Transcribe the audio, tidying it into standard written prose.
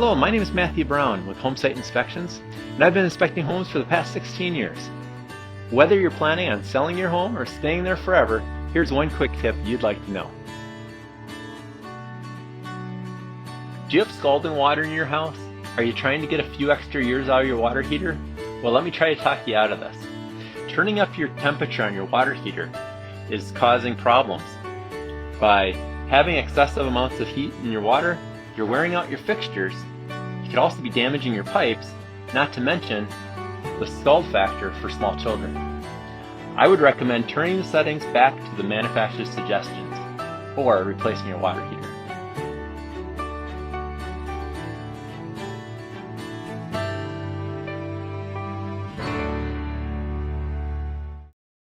Hello, my name is Matthew Brown with HomeSight Inspections, and I've been inspecting homes for the past 16 years. Whether you're planning on selling your home or staying there forever, here's one quick tip you'd like to know. Do you have scalding water in your house? Are you trying to get a few extra years out of your water heater? Well, let me try to talk you out of this. Turning up your temperature on your water heater is causing problems. By having excessive amounts of heat in your water, you're wearing out your fixtures. You could also be damaging your pipes, not to mention the scald factor for small children. I would recommend turning the settings back to the manufacturer's suggestions or replacing your water heater.